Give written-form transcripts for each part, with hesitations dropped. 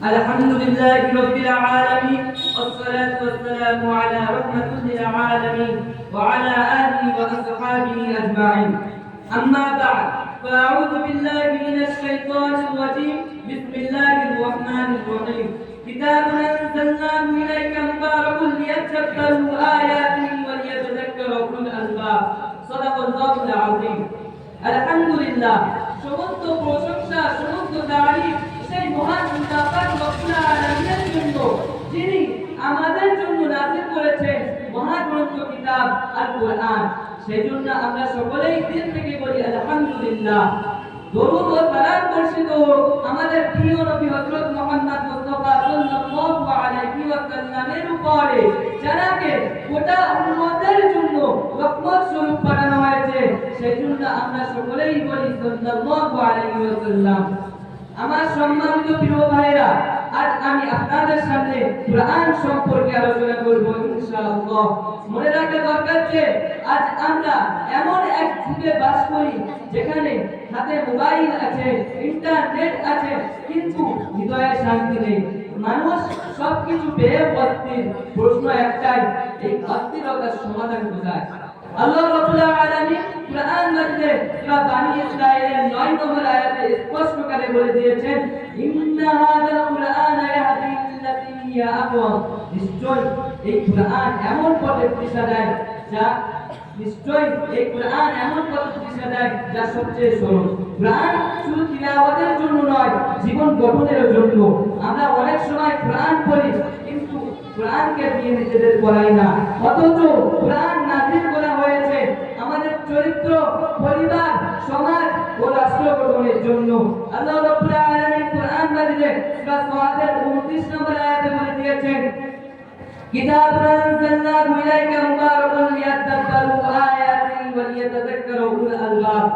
الحمد لله رب العالمين والصلاة والسلام على رحمة للعالمين وعلى آله وأصحابه أجمعين. أما بعد فأعوذ بالله من الشيطان الرجيم. بسم الله الرحمن الرحيم. كتاب أنزلناه إليك مبارك ليتدبروا آياته وليتذكر أولو الألباب. صدق الله العظيم. الحمد لله. সমস্ত প্রশংসা সমস্ত তারিফ সেই মহান মুতাকার রব্বুল আলামিনের জন্য যিনি আমাদের জন্য নাযিল করেছেন মহাগ্রন্থ কিতাব আল কোরআন। সেজন্য আমরা সকলেই দিল থেকে বলি আলহামদুলিল্লাহ। দরুদ ও সালাম বর্ষিত হোক আমাদের প্রিয় নবী হযরত মুহাম্মদ মুস্তাফা সাল্লাল্লাহু আলাইহি ওয়াসাল্লামের উপরে, যাকে গোটা উম্মতের জন্য রহমত স্বরূপ পাঠানো হয়েছে। সেজন্য আমরা সকলেই বলি সাল্লাল্লাহু আলাইহি ওয়াসাল্লাম। আমার সম্মানিত প্রিয় ভাইরা, আজ আমি আপনাদের সামনে কোরআন সম্পর্কে আলোচনা করব ইনশাআল্লাহ। মনে রাখা দরকার যে আজ আমরা এমন এক যুগে বাস করি যেখানে হাতে মোবাইল আছে, ইন্টারনেট আছে, কিন্তু হৃদয়ে শান্তি নেই। মানুষ সবকিছু পেয়ে অস্থির। প্রশ্ন একটাই, এই অস্থিরতার সমাধান কোথায়? আল্লাহ রাব্বুল আলামিন কোরআন মাজিদে সূরা বানী ইসরাঈলের 9 নম্বর আয়াতে স্পষ্ট করে বলে দিয়েছেন, ইন্না হাযাল কুরআনা ইয়াহদি লিল্লাতী হিয়া আকওয়াম। নিশ্চয় এই কোরআন এমন পথে দিশা দেয় যা সবচেয়ে সরল। কোরআন শুধু তিলাওয়াতের জন্য নয়, জীবন গঠনের জন্য। আমরা অনেক সময় কোরআন পড়ি কিন্তু কোরআনকে দিয়ে নিজেদের পড়াই না, অথচ কোরআন নাযিল করা হয়েছে আমাদের চরিত্র, পরিবার, সমাজ ও রাষ্ট্র গঠনের জন্য। আল্লাহ রাব্বুল আলামিন কোরআন মাজিদে সূরা সাদের 29 নম্বর আয়াতে বলে দিয়েছেন, কিতাবুন আনজালনাহু ইলাইকা মুবারাকুন লিয়াদাব্বারু আয়াতিহি ওয়া লিয়াতাযাক্কারা উলুল আলবাব।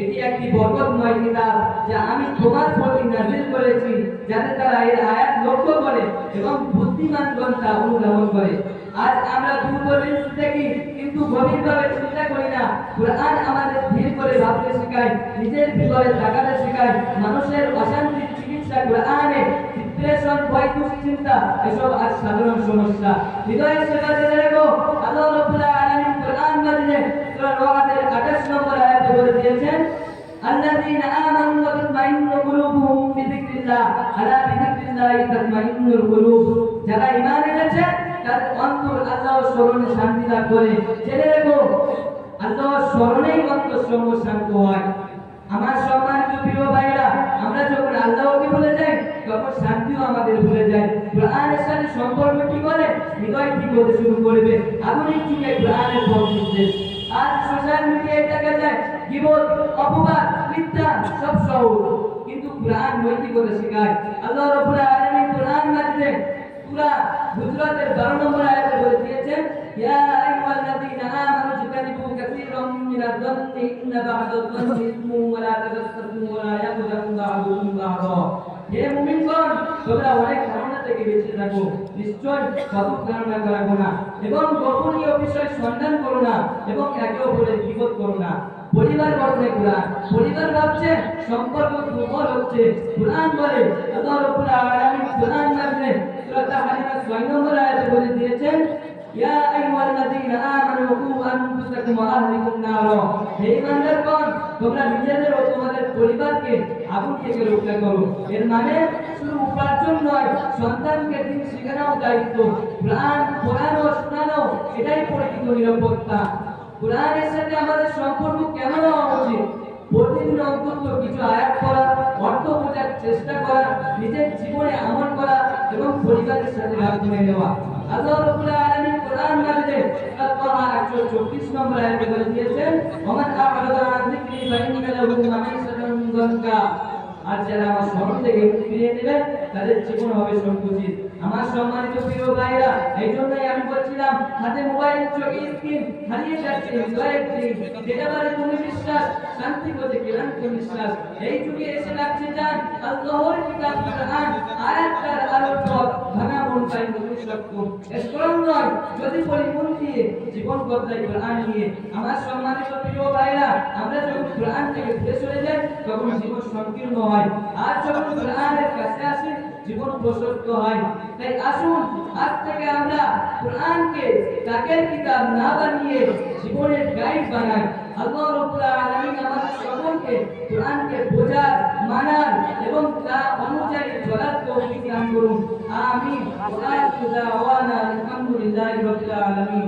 এটি একটি বরকতময় কিতাব যা আমি তোমার প্রতি নাযিল করেছি, যাতে তারা এর আয়াত লক্ষ্য করে এবং বুদ্ধিমানগণ তা অনুধাবন করে। আজ আমরা দূরদর্শী দেখি কিন্তু গভীরভাবে চিন্তা করি না। কোরআন আমাদের ধীর করে ভাবতে শেখায়, নিজের ভিতরে তাকাতে শেখায়। মানুষের অশান্তির চিকিৎসা কোরআনে। ডিপ্রেশন, ভয়, দুশ্চিন্তা এসব আজ সাধারণ সমস্যা। হৃদয়ের সেবা জেনে রেখো, আল্লাহ রাব্বুল আলামিন কোরআন মাজিদে সূরা রআদের 28 নম্বর আয়াতে বলে দিয়েছেন, আল্লাযীনা আমানু ওয়া তাতমাইন্নু কুলুবুহুম বিযিকরিল্লাহ আলা বিযিকরিল্লাহি তাতমাইন্নুল কুলুব। যারা ঈমান এনেছে তাদের অন্তর আল্লাহর স্মরণে শান্তি লাভ করে। জেনে রেখো, আল্লাহর স্মরণেই অন্তর শান্ত হয়। আমার সম্মানিত প্রিয় ভাইরা, আমরা যখন আল্লাহকে ভুলে যাই তখন শান্তিও আমাদের ভুলে যায়। কোরআনের সাথে সম্পর্ক ঠিক হলে হৃদয় ঠিক হতে শুরু করবে। আধুনিক যুগে কোরআনের পথনির্দেশ। আজ সোশ্যাল মিডিয়ায় দেখা যায় গীবত, অপবাদ, মিথ্যা সব সহজ, কিন্তু কোরআন নৈতিকতা শেখায়। আল্লাহ রাব্বুল আলামিন কোরআন মাজিদে সূরা হুজরাতের 12 নম্বর আয়াতে বলে দিয়েছেন, ইয়া আইয়ুহাল্লাযীনা আমানু ইজতানিবু কাসীরাম মিনায-যন্নি ইন্না বা'দায-যন্নি ইসমুন ওয়া লা তাজাসসাসু ওয়া লা ইয়াগতাব বা'দুকুম বা'দা। হে মুমিনগণ, তোমরা অনেক ধারণা থেকে বেঁচে থাকো। নিশ্চয় সঠিক ধারণা করো না এবং গোপনীয় বিষয় সন্ধান করো না এবং একে অপরের গীবত করো না। পরিবার গঠনে কোরআন। পরিবার ভাবছে সম্পর্ক দুর্বল হচ্ছে, কোরআন বলে আল্লাহ রাব্বুল আলামিন কোরআন মাজিদে সূরা তাহরিমের 6 নম্বর আয়াতে বলে দিয়েছেন, ইয়া আইয়ুহাল্লাযীনা আমানু কু আনফুসাকুম ওয়া আহলিকুম নার। হে ঈমানদারগণ, তোমরা নিজেদের ও তোমাদের পরিবারকে আগুন থেকে রক্ষা করো। এর মানে শুধু উপার্জন নয়, সন্তানকে দিন শেখানোও দায়িত্ব। কোরআন পড়ানো, শোনানো এটাই প্রকৃত নিরাপত্তা। কোরআনের সাথে আমাদের সম্পর্ক কেমন হওয়া উচিত? প্রতিদিন অন্তত কিছু আয়াত পড়া, অর্থ বোঝার চেষ্টা করা, নিজের জীবনে আমল করা এবং পরিবারের সাথে ভাগ করে নেওয়া। আল্লাহ রাব্বুল আলামিন কোরআন মাজিদে সূরা তাহা 124 নম্বর আয়াতে বলে দিয়েছেন, ওমান আ'রাদা আন যিকরি ফাইন্না লাহু মাঈশাতান যানকা। আর যারা আমার স্মরণ থেকে ফিরিয়ে নেবে তাদের জীবন হবে সংকুচিত। আমার সম্মানিত প্রিয় ভাইরা, এই জন্যই আমি বলছিলাম হাতে মোবাইল, চোখে স্ক্রিন, হারিয়ে যাচ্ছে হৃদয়ের দিক। যেটা বলে তুমি বিশ্বাস, শান্তি খোঁজে ক্লান্ত নিঃশ্বাস। এই যুগে এসে লাগছে যান আল্লাহর কিতাব কোরআন, আয়াতটার আলোর পথ ভাঙা মন পাই নতুন শক্তি। স্মরণ নয় যদি পড়ি মন দিয়ে, জীবন বদলায় কোরআন নিয়ে। আমার সম্মানিত প্রিয় ভাইরা, আমরা যখন কোরআন থেকে দূরে সরে যাই তখন জীবন সংকীর্ণ হয়। আর যখন কোরআনের কাছে আসি জীবন প্রশস্ত হয়। তাই আসুন আজ থেকে আমরা কোরআনকে তাকের কিতাব না বানিয়ে জীবনের গাইড বানাই। আল্লাহ রাব্বুল আলামিন আমাদের সকলকে কোরআনকে বোঝার, মানার এবং তা অনুযায়ী চলার তৌফিক দান করুন। আমিন। ওয়া আখিরু দাওয়ানা আলহামদুলিল্লাহি রাব্বিল আলামিন।